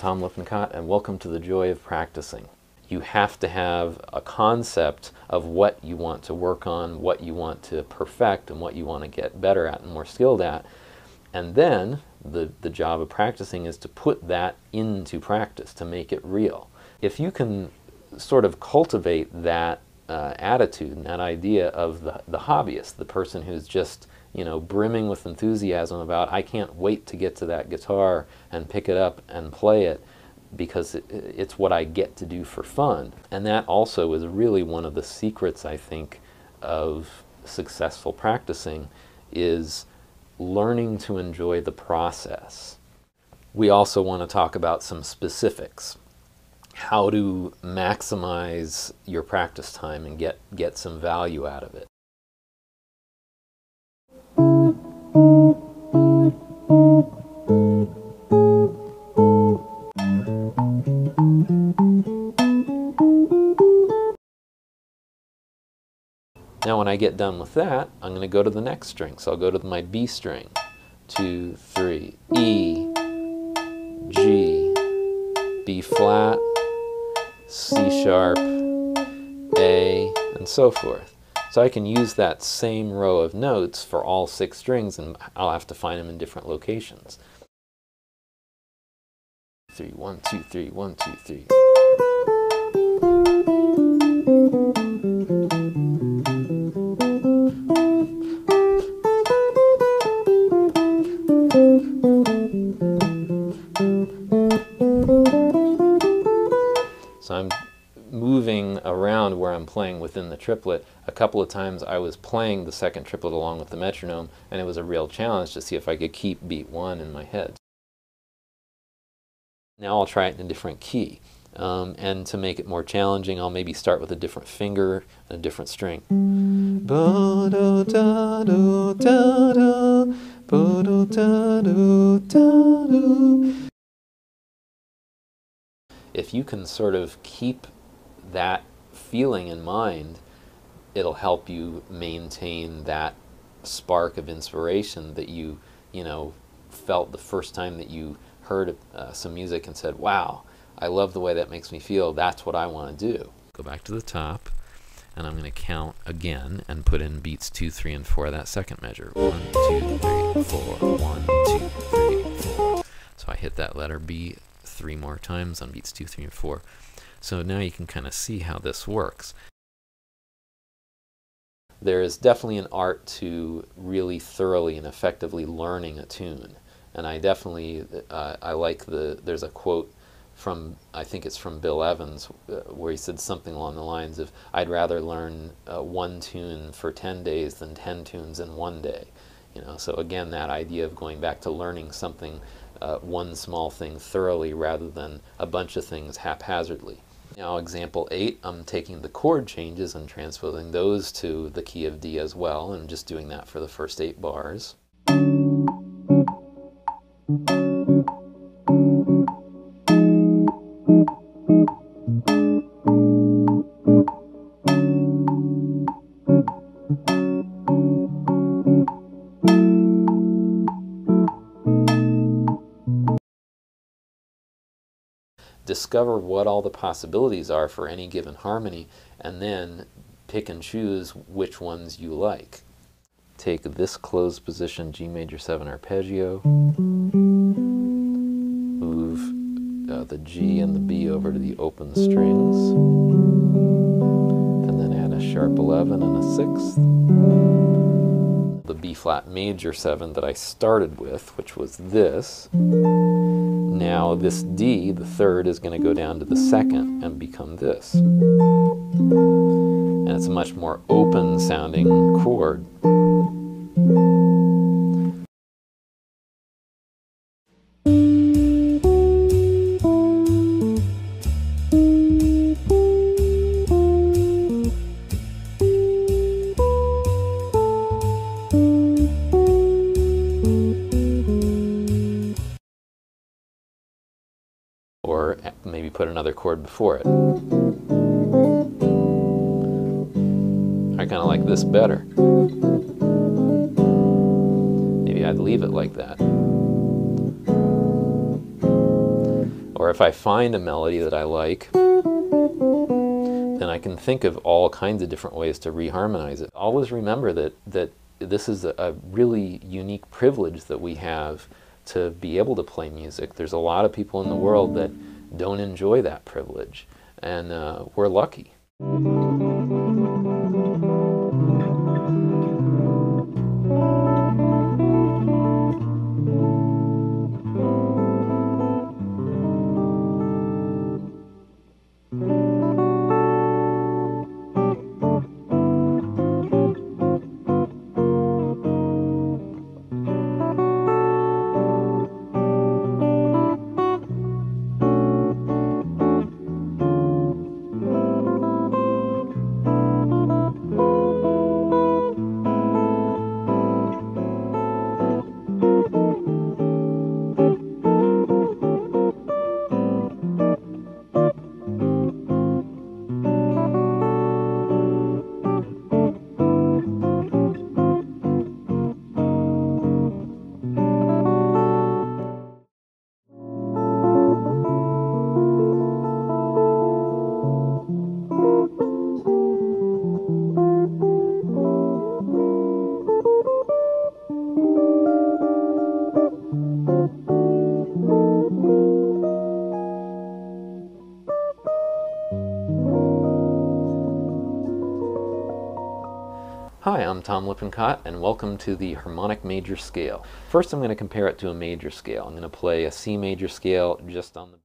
Tom Lippincott, and welcome to the joy of practicing. You have to have a concept of what you want to work on, what you want to perfect, and what you want to get better at and more skilled at. And then the job of practicing is to put that into practice, to make it real. If you can sort of cultivate that attitude and that idea of the hobbyist, the person who's just, you know, brimming with enthusiasm about, I can't wait to get to that guitar and pick it up and play it because it's what I get to do for fun. And that also is really one of the secrets, I think, of successful practicing, is learning to enjoy the process. We also want to talk about some specifics. How to maximize your practice time and get some value out of it. Now when I get done with that, I'm going to go to the next string. So I'll go to my B string. 2, 3, E, G, B flat, C sharp, A, and so forth. So I can use that same row of notes for all 6 strings, and I'll have to find them in different locations. 3, 1, 2, 3, 1, 2, 3. So I'm moving around where I'm playing within the triplet. A couple of times I was playing the second triplet along with the metronome, and it was a real challenge to see if I could keep beat 1 in my head. Now I'll try it in a different key. And to make it more challenging, I'll maybe start with a different finger and a different string. If you can sort of keep that feeling in mind, it'll help you maintain that spark of inspiration that you felt the first time that you heard some music and said, wow, I love the way that makes me feel, that's what I want to do. Go back to the top, and I'm going to count again and put in beats 2, 3, and 4 of that second measure. 1, 2, 3, 4, 1, 2, 3, 4. So I hit that letter B 3 more times on beats 2, 3, and 4. So now you can kind of see how this works. There is definitely an art to really thoroughly and effectively learning a tune. And I definitely, I like there's a quote from, I think it's from Bill Evans, where he said something along the lines of, I'd rather learn 1 tune for 10 days than 10 tunes in 1 day. So again, that idea of going back to learning something, one small thing thoroughly rather than a bunch of things haphazardly. Now example 8, I'm taking the chord changes and transposing those to the key of D as well, and just doing that for the first 8 bars. Discover what all the possibilities are for any given harmony, and then pick and choose which ones you like. Take this closed position G major 7 arpeggio, move the G and the B over to the open strings, and then add a sharp 11 and a 6th. The B flat major 7 that I started with, which was this. Now this D, the 3rd, is going to go down to the 2nd and become this. And it's a much more open sounding chord. Or maybe put another chord before it. I kind of like this better. Maybe I'd leave it like that. Or if I find a melody that I like, then I can think of all kinds of different ways to reharmonize it. Always remember that this is a really unique privilege that we have to be able to play music. There's a lot of people in the world that don't enjoy that privilege, and we're lucky. Hi, I'm Tom Lippincott, and welcome to the harmonic major scale. First, I'm going to compare it to a major scale. I'm going to play a C major scale just on the